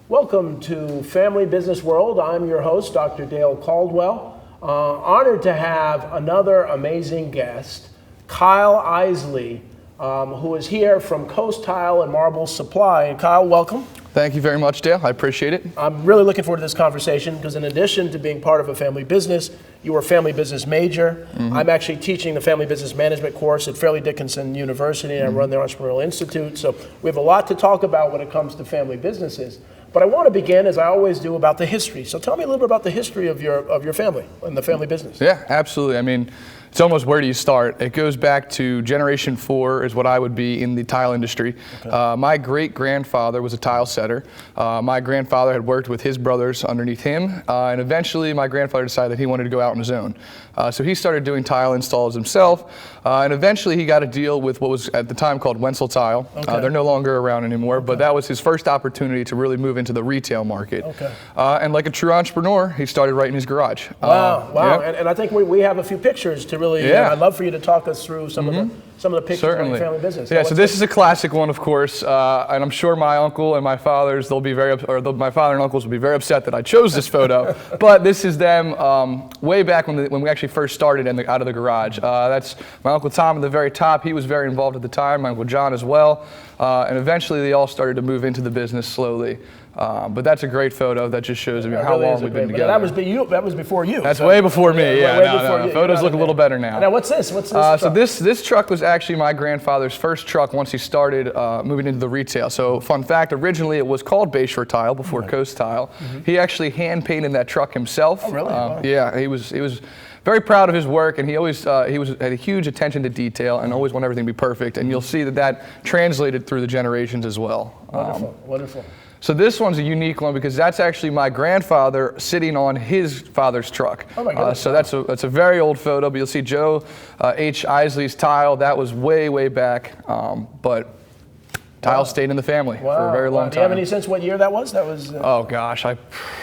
Welcome to Family Business World. I'm your host, Dr. Dale Caldwell. Honored to have another amazing guest, Kyle Eisele, who is here from Coast Tile and Marble Supply. And Kyle, welcome. Thank you very much, Dale. I appreciate it. I'm really looking forward to this conversation because in addition to being part of a family business, you are a family business major. I'm actually teaching the family business management course at Fairleigh Dickinson University, and I run the Entrepreneurial Institute. So we have a lot to talk about when it comes to family businesses. But I want to begin, as I always do, about the history. So tell me a little bit about the history of your family and the family business. Yeah, absolutely. I mean, it's almost where do you start? It goes back to generation 4 is what I would be in the tile industry. Okay. My great-grandfather was a tile setter. My grandfather had worked with his brothers underneath him, and eventually my grandfather decided that he wanted to go out on his own. So he started doing tile installs himself, and eventually he got a deal with what was at the time called Wenzel Tile. Okay. They're no longer around anymore, but that was his first opportunity to really move into the retail market. Okay. And like a true entrepreneur, he started right in his garage. Wow. Yeah. And I think we have a few pictures to really, I'd love for you to talk us through some of the pictures of your family business. Yeah, so this is a classic one, of course, and I'm sure my uncle and my fathers, my father and uncles will be very upset that I chose this photo, but this is them way back when we actually first started out of the garage. That's my Uncle Tom at the very top. He was very involved at the time, my Uncle John as well, and eventually they all started to move into the business slowly. But that's a great photo that just shows how long we've been together. That was before you. That's way before me. Yeah, photos look a little better now. Now what's this? So this truck was actually my grandfather's first truck once he started moving into the retail. So fun fact, originally it was called Bayshore Tile before Coast Tile. He actually hand painted that truck himself. Oh, really? Wow. Yeah, he was very proud of his work, and he always had a huge attention to detail and always wanted everything to be perfect. And you'll see that translated through the generations as well. Wonderful. So this one's a unique one because that's actually my grandfather sitting on his father's truck. Oh my goodness. So that's a very old photo, but you'll see Joe H. Eisele's tile. That was way back, but tile stayed in the family for a very long time. Do you have any sense what year that was? Oh gosh, I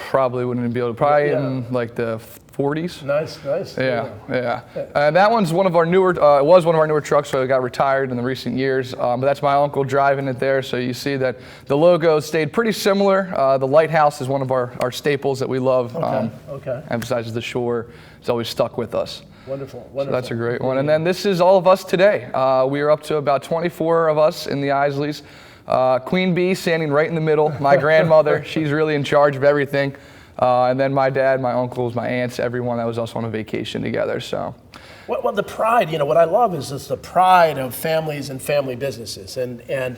probably wouldn't be able to. In like the 40s. Nice. Yeah. That one's one of our newer. It was one of our newer trucks, so it got retired in the recent years. But that's my uncle driving it there. So you see that the logo stayed pretty similar. The lighthouse is one of our staples that we love. Emphasizes the shore. It's always stuck with us. Wonderful. So that's a great one. And then this is all of us today. We are up to about 24 of us in the Eiseles. Queen Bee standing right in the middle. My grandmother, she's really in charge of everything. And then my dad, my uncles, my aunts, everyone that was also on a vacation together. So, well, the pride, what I love is just the pride of families and family businesses. And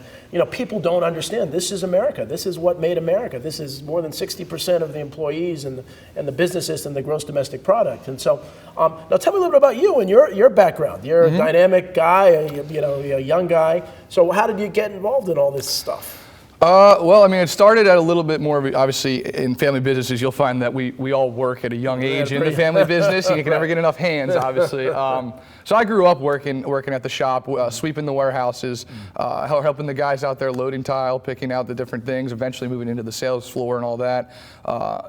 people don't understand. This is America. This is what made America. This is more than 60% of the employees and the businesses and the gross domestic product. And so, now tell me a little bit about you and your background. You're a dynamic guy, a young guy. So how did you get involved in all this stuff? Well, I mean, it started at a little bit more, obviously, in family businesses, you'll find that we all work at a young age in the family business. You can never get enough hands, obviously. So I grew up working at the shop, sweeping the warehouses, helping the guys out there loading tile, picking out the different things, eventually moving into the sales floor and all that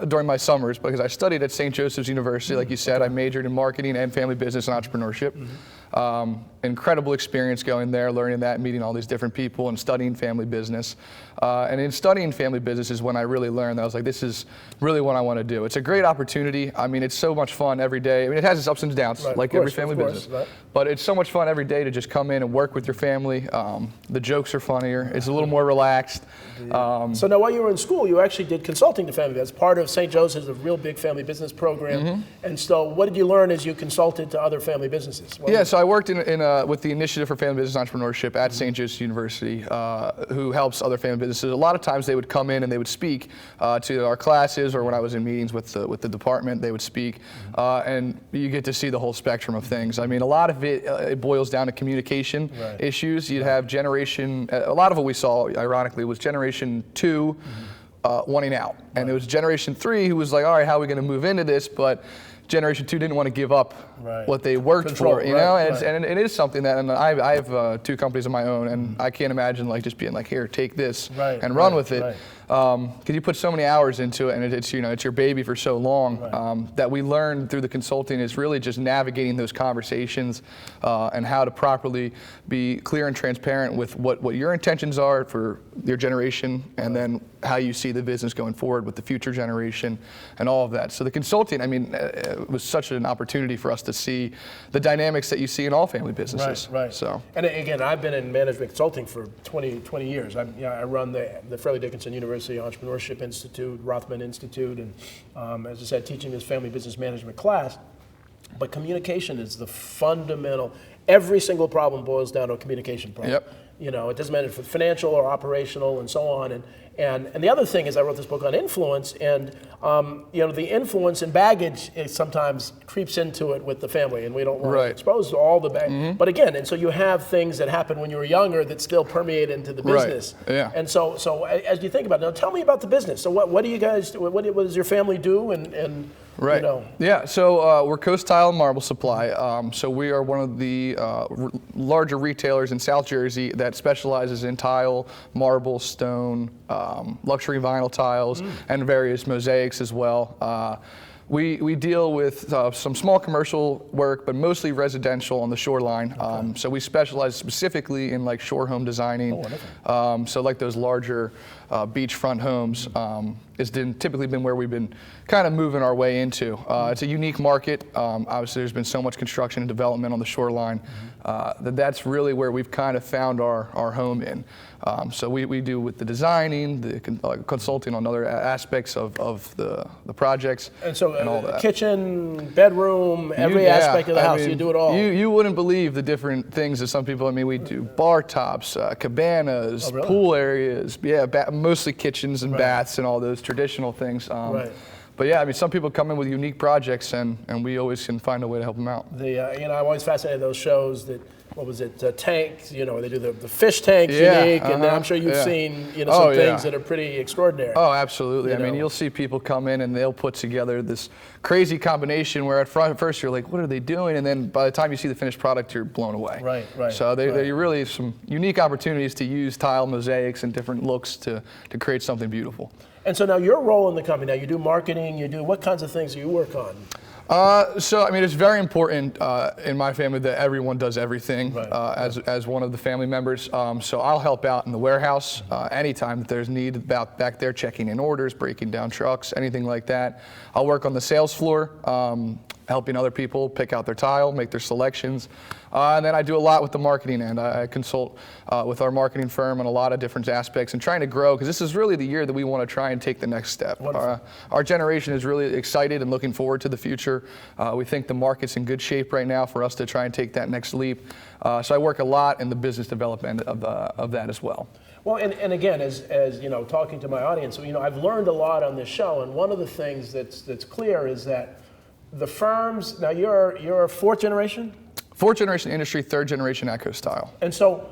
during my summers, because I studied at St. Joseph's University, like you said. I majored in marketing and family business and entrepreneurship. Incredible experience going there, learning that, meeting all these different people and studying family business. And in studying family business is when I really learned that I was like, this is really what I want to do. It's a great opportunity. I mean, it's so much fun every day. I mean, it has its ups and downs, like every family business. Right. But it's so much fun every day to just come in and work with your family. The jokes are funnier. It's a little more relaxed. So now while you were in school, you actually did consulting to family business. Part of St. Joseph's, a real big family business program. And so what did you learn as you consulted to other family businesses? So I worked with the Initiative for Family Business Entrepreneurship at St. Joseph's University, who helps other family businesses. A lot of times they would come in and they would speak to our classes, or when I was in meetings with the department, they would speak. And you get to see the whole spectrum of things. I mean, a lot of it boils down to communication issues. You'd have a lot of what we saw, ironically, was Generation 2 wanting out. And it was Generation 3 who was like, all right, how are we going to move into this? But Generation 2 didn't want to give up what they worked for, and it is something that, and I have 2 companies of my own, and I can't imagine just being like, here, take this and run with it. because you put so many hours into it, and it's it's your baby for so long, that we learned through the consulting is really just navigating those conversations and how to properly be clear and transparent with what your intentions are for your generation, and then how you see the business going forward with the future generation and all of that. So the consulting, I mean, it was such an opportunity for us to see the dynamics that you see in all family businesses. Right. So, and again, I've been in management consulting for 20 years. I run the Fairleigh Dickinson University Entrepreneurship Institute, Rothman Institute, and as I said, teaching this family business management class. But communication is the fundamental. Every single problem boils down to a communication problem. Yep. It doesn't matter if it's financial or operational and so on. And the other thing is, I wrote this book on influence, and the influence and baggage sometimes creeps into it with the family, and we don't want to expose all the baggage. But again, and so you have things that happen when you were younger that still permeate into the business. Right. Yeah. And so as you think about it, now tell me about the business. So what do you guys do? What does your family do? And right. Yeah. So we're Coast Tile and Marble Supply. So we are one of the larger retailers in South Jersey that specializes in tile, marble, stone, luxury vinyl tiles, and various mosaics as well. We deal with some small commercial work, but mostly residential on the shoreline. So we specialize specifically in like shore home designing. So like those larger beachfront homes has typically been where we've been kind of moving our way into. It's a unique market. Obviously, there's been so much construction and development on the shoreline that's really where we've kind of found our home in. So we do with the designing, the consulting on other aspects of the projects, and all that. Kitchen, bedroom, every aspect of the house, you do it all. You wouldn't believe the different things that some people, we do bar tops, cabanas, pool areas, mostly kitchens and baths and all those traditional things. But yeah, some people come in with unique projects, and we always can find a way to help them out. I'm always fascinated with those shows that, what was it, tanks, they do the fish tanks unique, and then I'm sure you've seen, some things that are pretty extraordinary. Oh, absolutely. You'll see people come in and they'll put together this crazy combination where at first you're like, what are they doing? And then by the time you see the finished product, you're blown away. Right. So they're really some unique opportunities to use tile mosaics and different looks to create something beautiful. And so now your role in the company, now you do marketing, what kinds of things do you work on? It's very important in my family that everyone does everything as one of the family members. So I'll help out in the warehouse anytime that there's need back there, checking in orders, breaking down trucks, anything like that. I'll work on the sales floor, helping other people pick out their tile, make their selections. And then I do a lot with the marketing end. I consult with our marketing firm on a lot of different aspects and trying to grow, because this is really the year that we want to try and take the next step. Our generation is really excited and looking forward to the future. We think the market's in good shape right now for us to try and take that next leap. So I work a lot in the business development of that as well. Well, and again, as talking to my audience, I've learned a lot on this show, and one of the things that's clear is that the firms, now you're fourth generation? Fourth generation industry, third generation at Coast Tile. And so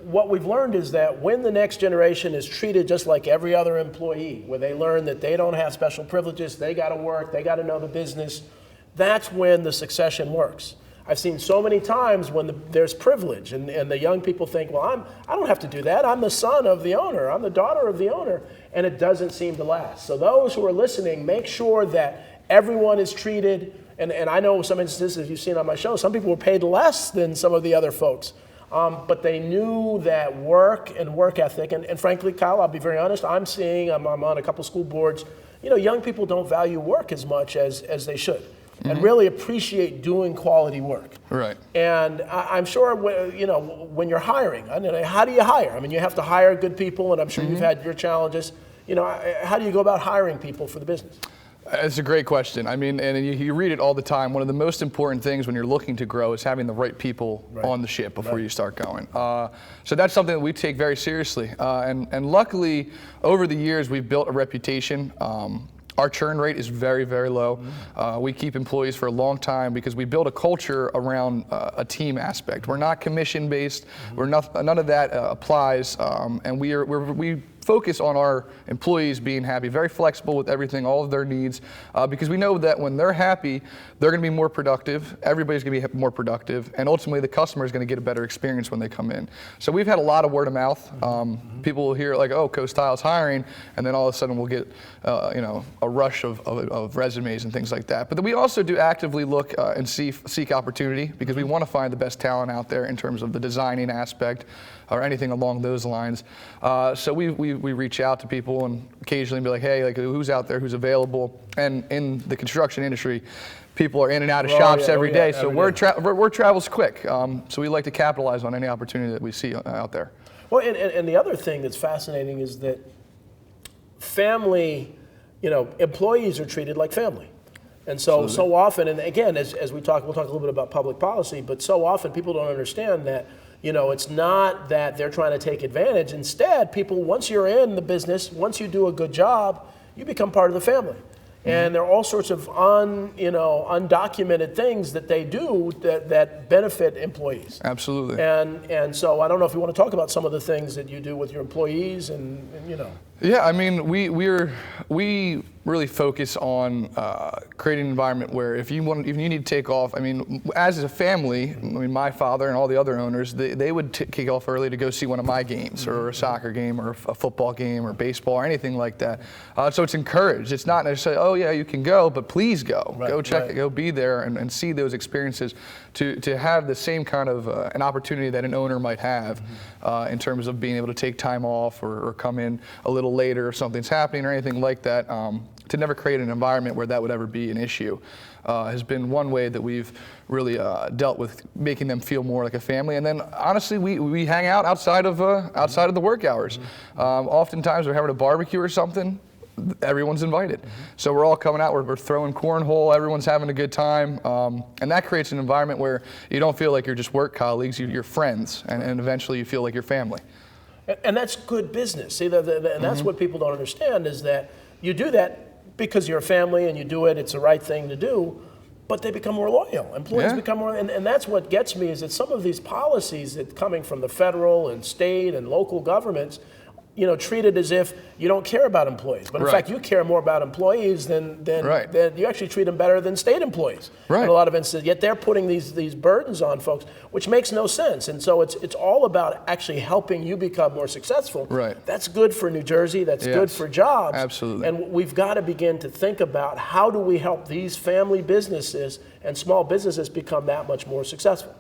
what we've learned is that when the next generation is treated just like every other employee, where they learn that they don't have special privileges, they got to work, they got to know the business, that's when the succession works. I've seen so many times when there's privilege, and the young people think, well, I don't have to do that. I'm the son of the owner. I'm the daughter of the owner. And it doesn't seem to last. So those who are listening, make sure that everyone is treated. And I know some instances you've seen on my show, some people were paid less than some of the other folks. But they knew that work and work ethic, and frankly, Kyle, I'll be very honest, I'm on a couple school boards, young people don't value work as much as they should. And really appreciate doing quality work. Right. And I'm sure, when you're hiring, how do you hire? You have to hire good people, and I'm sure you've had your challenges. How do you go about hiring people for the business? It's a great question. And you read it all the time. One of the most important things when you're looking to grow is having the right people on the ship before you start going. So that's something that we take very seriously. And luckily, over the years, we've built a reputation. Our churn rate is very, very low. We keep employees for a long time because we build a culture around a team aspect. We're not commission based. None of that applies. And we focus on our employees being happy, very flexible with everything, all of their needs, because we know that when they're happy, they're going to be more productive, everybody's going to be more productive, and ultimately the customer is going to get a better experience when they come in. So we've had a lot of word of mouth. People will hear like, oh, Coast Tile's hiring, and then all of a sudden we'll get a rush of resumes and things like that. But then we also do actively look and seek opportunity, because we want to find the best talent out there in terms of the designing aspect or anything along those lines. So we reach out to people and occasionally be like, hey, like, who's out there, who's available? And in the construction industry, people are in and out of shops every day. So word travels quick. So we like to capitalize on any opportunity that we see out there. Well, and the other thing that's fascinating is that family, employees are treated like family. And so often, and again, as we'll talk a little bit about public policy, but so often people don't understand that, it's not that they're trying to take advantage. Instead, people, once you're in the business, once you do a good job, you become part of the family. And there are all sorts of undocumented things that they do that benefit employees. Absolutely. And so I don't know if you want to talk about some of the things that you do with your employees and. Yeah, I mean, we really focus on creating an environment where if you need to take off, I mean, as a family, my father and all the other owners, they would kick off early to go see one of my games, or a soccer game, or a football game, or baseball, or anything like that. So it's encouraged. It's not necessarily, oh yeah, you can go, but please go. Go check it, go be there and see those experiences, to have the same kind of an opportunity that an owner might have in terms of being able to take time off or come in a little later if something's happening or anything like that. To never create an environment where that would ever be an issue has been one way that we've really dealt with making them feel more like a family. And then honestly, we hang out outside of the work hours. Oftentimes we're having a barbecue or something. Everyone's invited. So we're all coming out, we're throwing cornhole, everyone's having a good time. And that creates an environment where you don't feel like you're just work colleagues, you're friends, and eventually you feel like you're family. And that's good business. See, and that's what people don't understand, is that you do that because you're a family and you do it, it's the right thing to do, but they become more loyal. Employees become more, and that's what gets me, is that some of these policies that coming from the federal and state and local governments, treat it as if you don't care about employees. But in fact, you care more about employees than you actually treat them better than state employees in a lot of instances. Yet they're putting these burdens on folks, which makes no sense. And so it's all about actually helping you become more successful. That's good for New Jersey. That's good for jobs. Absolutely. And we've got to begin to think about, how do we help these family businesses and small businesses become that much more successful?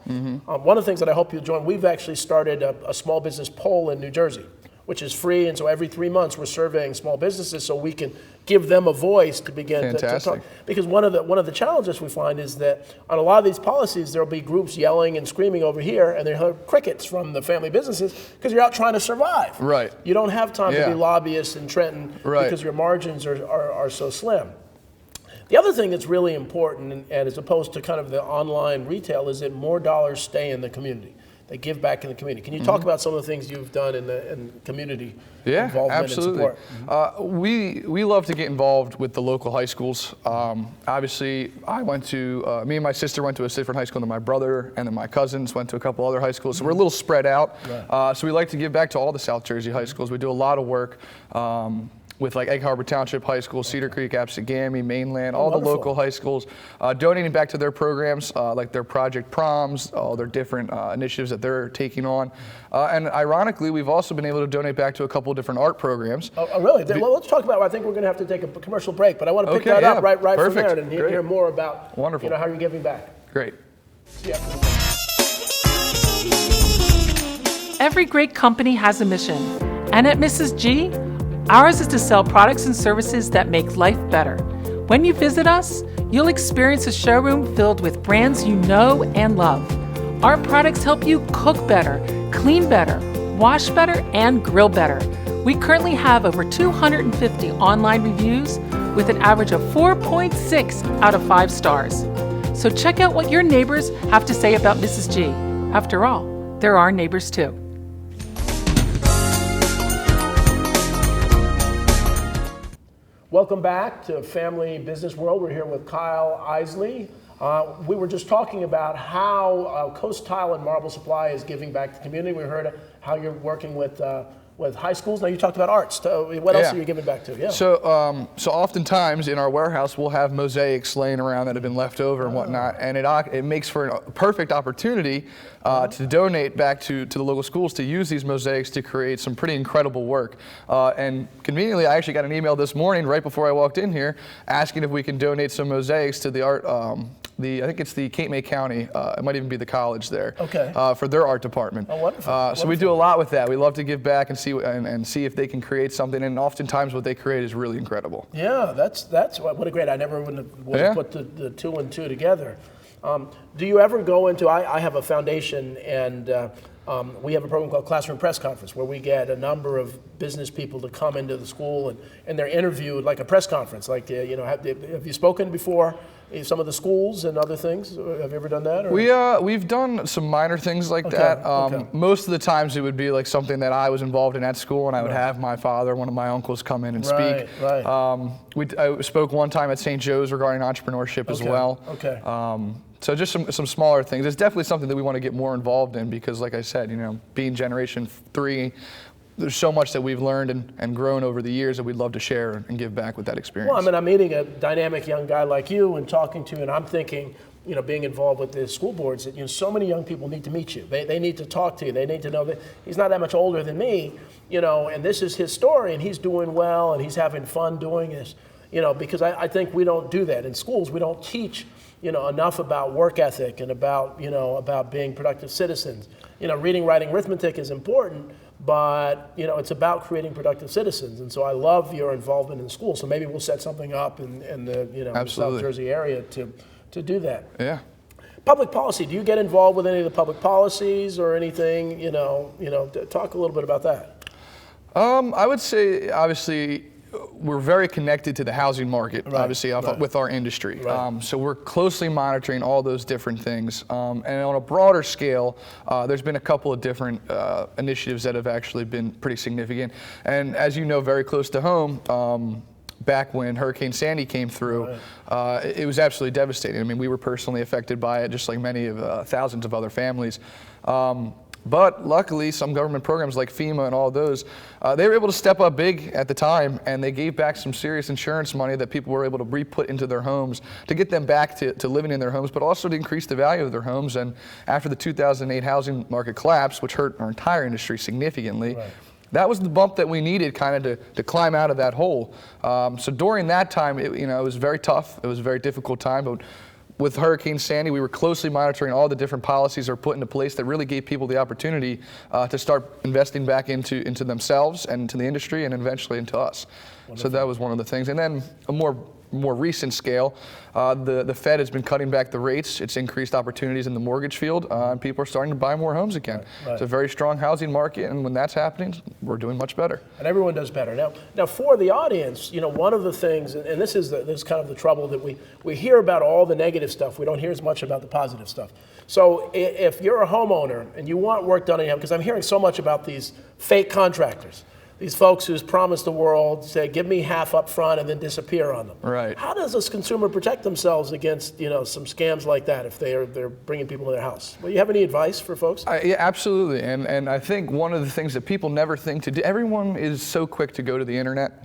One of the things that I hope you'll join, we've actually started a small business poll in New Jersey, which is free, and so every 3 months we're surveying small businesses so we can give them a voice to begin to talk. Because one of the challenges we find is that on a lot of these policies, there'll be groups yelling and screaming over here, and they'll have crickets from the family businesses because you're out trying to survive. You don't have time to be lobbyists in Trenton because your margins are so slim. The other thing that's really important, and as opposed to kind of the online retail, is that more dollars stay in the community. They give back in the community. Can you talk about some of the things you've done in community involvement and support? We love to get involved with the local high schools. Obviously, me and my sister went to a different high school than my brother, and then my cousins went to a couple other high schools. So we're a little spread out. So we like to give back to all the South Jersey high schools. We do a lot of work with like Egg Harbor Township High School, Cedar Creek, Absegami, Mainland, all the local high schools, donating back to their programs, like their Project Proms, all their different initiatives that they're taking on. And ironically, we've also been able to donate back to a couple of different art programs. Oh, really? Well, let's talk about, I think we're going to have to take a commercial break, but I want to pick that up right from there and hear more about how you're giving back. Great. Yeah. Every great company has a mission, and at Mrs. G, ours is to sell products and services that make life better. When you visit us, you'll experience a showroom filled with brands you know and love. Our products help you cook better, clean better, wash better, and grill better. We currently have over 250 online reviews with an average of 4.6 out of 5 stars. So check out what your neighbors have to say about Mrs. G. After all, they're our neighbors too. Welcome back to Family Business World. We're here with Kyle Eisele. We were just talking about how Coast Tile and Marble Supply is giving back to the community. We heard how you're working with with high schools. Now you talked about arts. What else are you giving back to? Yeah. So, so oftentimes in our warehouse we'll have mosaics laying around that have been left over and whatnot, and it makes for a perfect opportunity to donate back to the local schools to use these mosaics to create some pretty incredible work. And conveniently, I actually got an email this morning right before I walked in here asking if we can donate some mosaics to the art. I think it's the Cape May County, it might even be the college there, for their art department. Oh, wonderful. So we do a lot with that. We love to give back and see if they can create something, and oftentimes what they create is really incredible. Yeah, that's what a great, I never would have put the two and two together. Do you ever go into, I have a foundation, and we have a program called Classroom Press Conference where we get a number of business people to come into the school and they're interviewed like a press conference. Like, have you spoken before some of the schools and other things? Have you ever done that? Or? We've done some minor things like that. Most of the times it would be like something that I was involved in at school, and I would have my father, one of my uncles, come in and speak. Right. I spoke one time at St. Joe's regarding entrepreneurship as well. Okay. So just some smaller things. It's definitely something that we want to get more involved in because, like I said, being Generation 3, there's so much that we've learned and grown over the years that we'd love to share and give back with that experience. Well, I mean, I'm meeting a dynamic young guy like you and talking to you, and I'm thinking, being involved with the school boards, that so many young people need to meet you. They need to talk to you. They need to know that he's not that much older than me, and this is his story, and he's doing well, and he's having fun doing this, because I think we don't do that in schools. We don't teach enough about work ethic and about being productive citizens. Reading, writing, arithmetic is important, but it's about creating productive citizens. And so I love your involvement in school. So maybe we'll set something up in the South Jersey area to do that. Yeah. Public policy. Do you get involved with any of the public policies or anything? Talk a little bit about that. I would say obviously we're very connected to the housing market, obviously, with our industry. So we're closely monitoring all those different things. And on a broader scale, there's been a couple of different initiatives that have actually been pretty significant. And as you know, very close to home, back when Hurricane Sandy came through, it was absolutely devastating. I mean, we were personally affected by it, just like many of thousands of other families. But luckily, some government programs like FEMA and all those, they were able to step up big at the time, and they gave back some serious insurance money that people were able to re-put into their homes to get them back to living in their homes, but also to increase the value of their homes. And after the 2008 housing market collapse, which hurt our entire industry significantly, that was the bump that we needed kind of to climb out of that hole. So during that time, it was very tough. It was a very difficult time, but with Hurricane Sandy, we were closely monitoring all the different policies that were put into place that really gave people the opportunity to start investing back into themselves and into the industry and eventually into us. Wonderful. So that was one of the things. And then a more recent scale, the Fed has been cutting back the rates. It's increased opportunities in the mortgage field, and people are starting to buy more homes again. It's a very strong housing market, and when that's happening, we're doing much better. And everyone does better. Now for the audience, one of the things, and this is kind of the trouble that we hear about all the negative stuff. We don't hear as much about the positive stuff. So if you're a homeowner and you want work done on your home, because I'm hearing so much about these fake contractors, these folks who's promised the world, say, give me half up front and then disappear on them. Right. How does this consumer protect themselves against, some scams like that if they're bringing people to their house? Well, you have any advice for folks? Yeah, absolutely. And I think one of the things that people never think to do, everyone is so quick to go to the internet,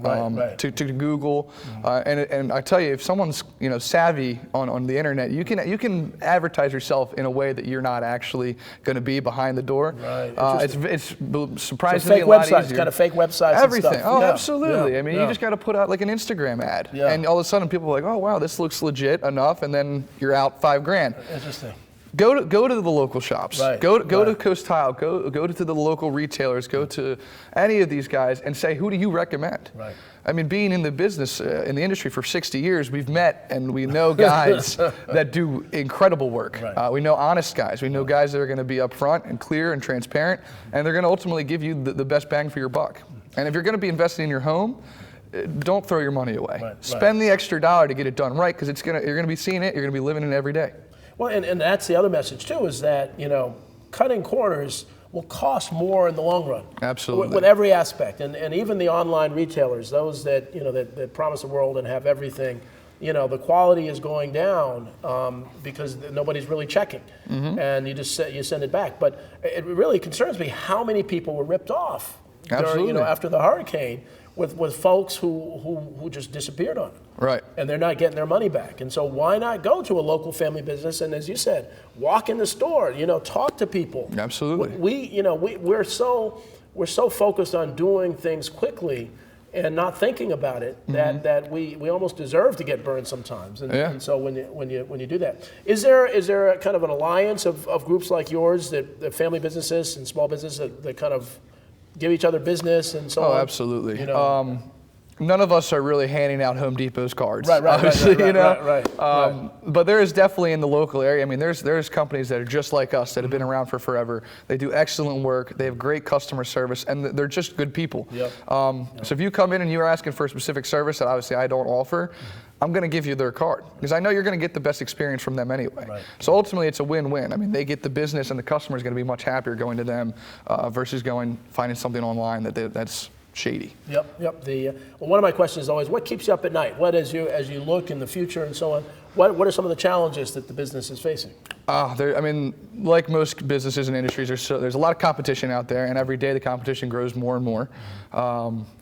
to Google. And I tell you, if someone's, savvy on the internet, you can advertise yourself in a way that you're not actually going to be behind the door. Right. It's surprisingly a lot easier. It's kind of fake websites Everything. and stuff. Oh, absolutely. I mean, you just got to put out like an Instagram ad, and all of a sudden people are like, oh wow, this looks legit enough, and then you're out $5,000. Interesting. Go to the local shops. Go to Coast Tile. Go to the local retailers. Go to any of these guys and say, who do you recommend? Right. I mean, being in the business, in the industry for 60 years, we've met and we know guys that do incredible work. Right. We know honest guys. We know guys that are going to be upfront and clear and transparent, and they're going to ultimately give you the best bang for your buck. And if you're going to be investing in your home, don't throw your money away. Spend the extra dollar to get it done right, because you're going to be seeing it. You're going to be living it every day. Well, and that's the other message too, is that cutting corners will cost more in the long run. Absolutely. With every aspect, and even the online retailers, those that that promise the world and have everything, the quality is going down because nobody's really checking, and you send it back. But it really concerns me how many people were ripped off during, Absolutely. after the hurricane with folks who just disappeared on it. Right. And they're not getting their money back. And so why not go to a local family business and, as you said, walk in the store, talk to people. Absolutely. We're so focused on doing things quickly and not thinking about it that we almost deserve to get burned sometimes. And so when you do that, is there a kind of an alliance of groups like yours, that family businesses and small businesses that kind of give each other business and so on? Oh, absolutely. None of us are really handing out Home Depot's cards. Right. But there is definitely in the local area. I mean, there's companies that are just like us that have been around for forever. They do excellent work. They have great customer service, and they're just good people. Yep. So if you come in and you're asking for a specific service that obviously I don't offer, I'm going to give you their card because I know you're going to get the best experience from them anyway. Right. So ultimately, it's a win-win. I mean, they get the business, and the customer is going to be much happier going to them versus finding something online that's shady. Yep. One of my questions is always, what keeps you up at night? What, as you look in the future and so on, what are some of the challenges that the business is facing? Like most businesses and industries, there's a lot of competition out there, and every day the competition grows more and more.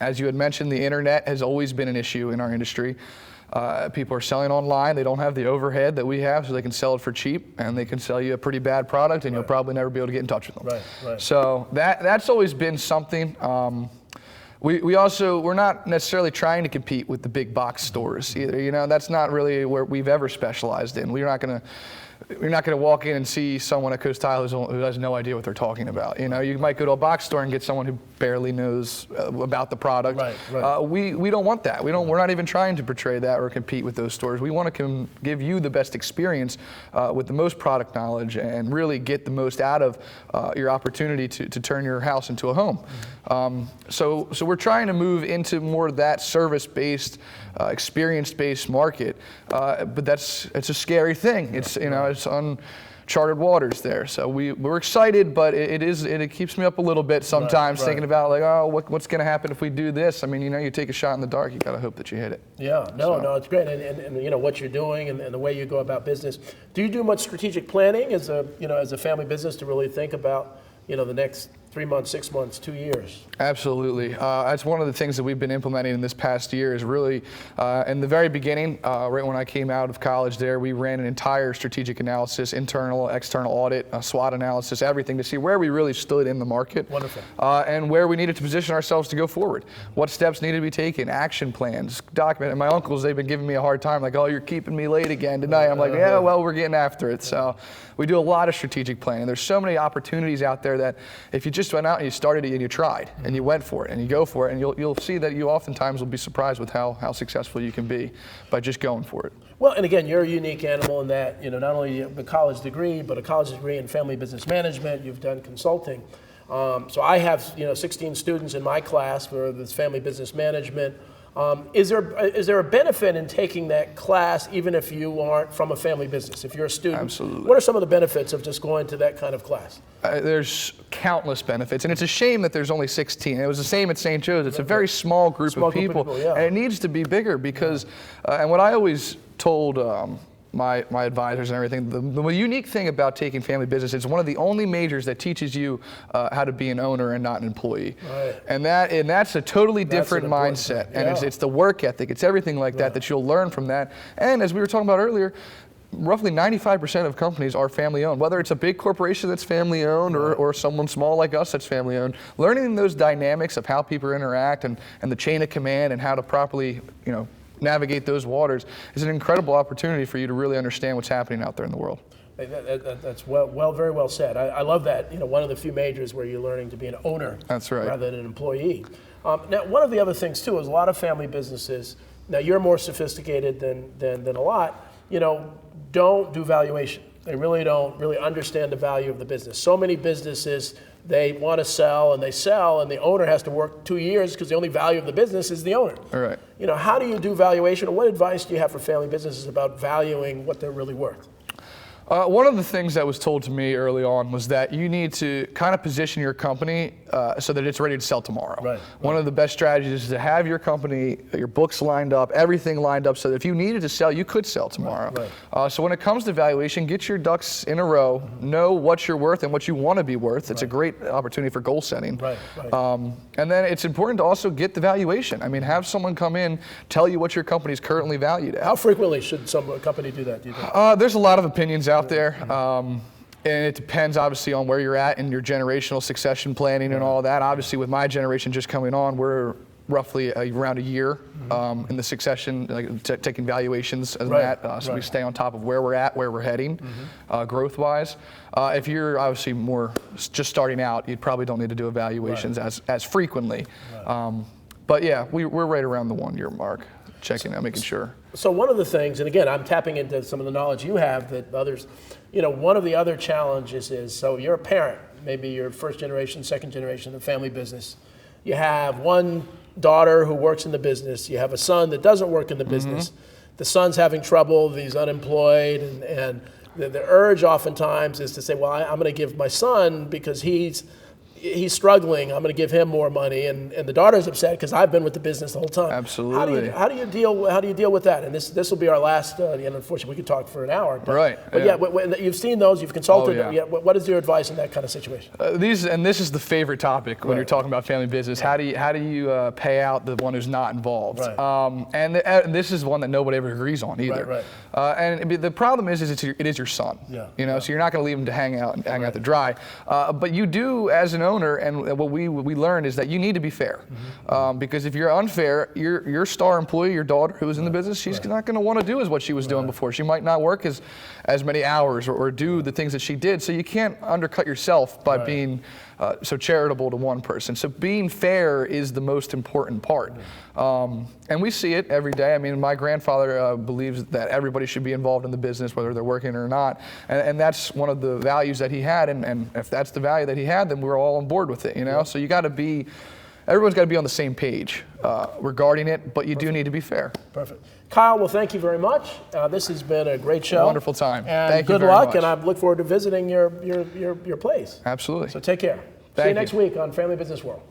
As you had mentioned, the internet has always been an issue in our industry. People are selling online. They don't have the overhead that we have, so they can sell it for cheap, and they can sell you a pretty bad product, and you'll probably never be able to get in touch with them. Right. So that's always been something. We're not necessarily trying to compete with the big box stores either. That's not really where we've ever specialized in. You're not going to walk in and see someone at Coast Tile who has no idea what they're talking about. You might go to a box store and get someone who barely knows about the product. Right. We don't want that. We're not even trying to portray that or compete with those stores. We want to give you the best experience with the most product knowledge and really get the most out of your opportunity to turn your house into a home. So we're trying to move into more of that service-based, experience-based market, but it's a scary thing. It's uncharted waters there. So we're excited, but it keeps me up a little bit sometimes thinking about what's going to happen if we do this. I mean, you take a shot in the dark, you got to hope that you hit it. Yeah, no, it's great, and what you're doing and the way you go about business. Do you do much strategic planning as a family business to really think about the next 3 months, 6 months, 2 years? Absolutely. That's one of the things that we've been implementing in this past year is really, in the very beginning, right when I came out of college there, we ran an entire strategic analysis, internal, external audit, SWOT analysis, everything to see where we really stood in the market. Wonderful. And where we needed to position ourselves to go forward. What steps needed to be taken, action plans, document. And my uncles, they've been giving me a hard time, like, oh, you're keeping me late again tonight. I'm like, yeah, well, we're getting after it. So we do a lot of strategic planning. There's so many opportunities out there that if you just went out and you started it and you tried and you went for it and you go for it, and you'll see that you oftentimes will be surprised with how successful you can be by just going for it. Well, and again, you're a unique animal in that not only a college degree, but a college degree in family business management. You've done consulting. So I have 16 students in my class for this family business management. Is there a benefit in taking that class even if you aren't from a family business? If you're a student, Absolutely. What are some of the benefits of just going to that kind of class? There's countless benefits, and it's a shame that there's only 16. It was the same at St. Joe's. It's a very small group of people, and it needs to be bigger because, and what I always told my advisors and everything, the unique thing about taking family business, it's one of the only majors that teaches you how to be an owner and not an employee. Right. And that's a totally different mindset. And it's the work ethic, it's everything like that you'll learn from that. And as we were talking about earlier, roughly 95% of companies are family owned, whether it's a big corporation that's family owned or someone small like us that's family owned. Learning those dynamics of how people interact and the chain of command and how to properly, navigate those waters is an incredible opportunity for you to really understand what's happening out there in the world. That's very well said. I love that. One of the few majors where you're learning to be an owner. That's right. Rather than an employee. Now, one of the other things too is a lot of family businesses. Now, you're more sophisticated than a lot. Don't do valuation. They really don't understand the value of the business. So many businesses, they want to sell and they sell, and the owner has to work 2 years because the only value of the business is the owner. All right. How do you do valuation, or what advice do you have for family businesses about valuing what they're really worth? One of the things that was told to me early on was that you need to kind of position your company so that it's ready to sell tomorrow. Right. One of the best strategies is to have your company, your books lined up, everything lined up so that if you needed to sell, you could sell tomorrow. Right. So when it comes to valuation, get your ducks in a row, know what you're worth and what you want to be worth. It's a great opportunity for goal setting. Right. And then it's important to also get the valuation. I mean, have someone come in, tell you what your company is currently valued at. How frequently should some company do that, do you think? There's a lot of opinions out there. And it depends obviously on where you're at in your generational succession planning and all that. Obviously with my generation just coming on, we're roughly around a year in the succession, like taking valuations and that. So we stay on top of where we're at, where we're heading, growth-wise. If you're obviously more just starting out, you probably don't need to do evaluations as frequently. But yeah, we're right around the 1 year mark, checking out, making sure. So one of the things, and again, I'm tapping into some of the knowledge you have that others, one of the other challenges is, so you're a parent, maybe you're first generation, second generation of family business. You have one daughter who works in the business. You have a son that doesn't work in the business. The son's having trouble, he's unemployed, and the urge oftentimes is to say, well, I'm going to give my son, because he's struggling, I'm going to give him more money, and the daughter's upset because I've been with the business the whole time. Absolutely. How do you deal with that? And this will be our last. Unfortunately, we could talk for an hour. But, But you've seen those, you've consulted. What is your advice in that kind of situation? This is the favorite topic when you're talking about family business. How do you pay out the one who's not involved? And this is one that nobody ever agrees on either. And the problem is it is your son. So you're not going to leave him to hang out to dry. But you do, as an owner, and what we learned is that you need to be fair, because if you're unfair, your star employee, your daughter who was in the business, she's not going to want to do as what she was doing before. She might not work as many hours or do the things that she did. So you can't undercut yourself by being so charitable to one person. So being fair is the most important part. And we see it every day. I mean, my grandfather believes that everybody should be involved in the business, whether they're working or not. And that's one of the values that he had. And if that's the value that he had, then we're all on board with it, So you got to be, everyone's got to be on the same page regarding it, but you do need to be fair. Perfect. Kyle, well, thank you very much. This has been a great show. Wonderful time. And thank you good very luck, much. and I look forward to visiting your place. Absolutely. So take care. See you next week on Family Business World.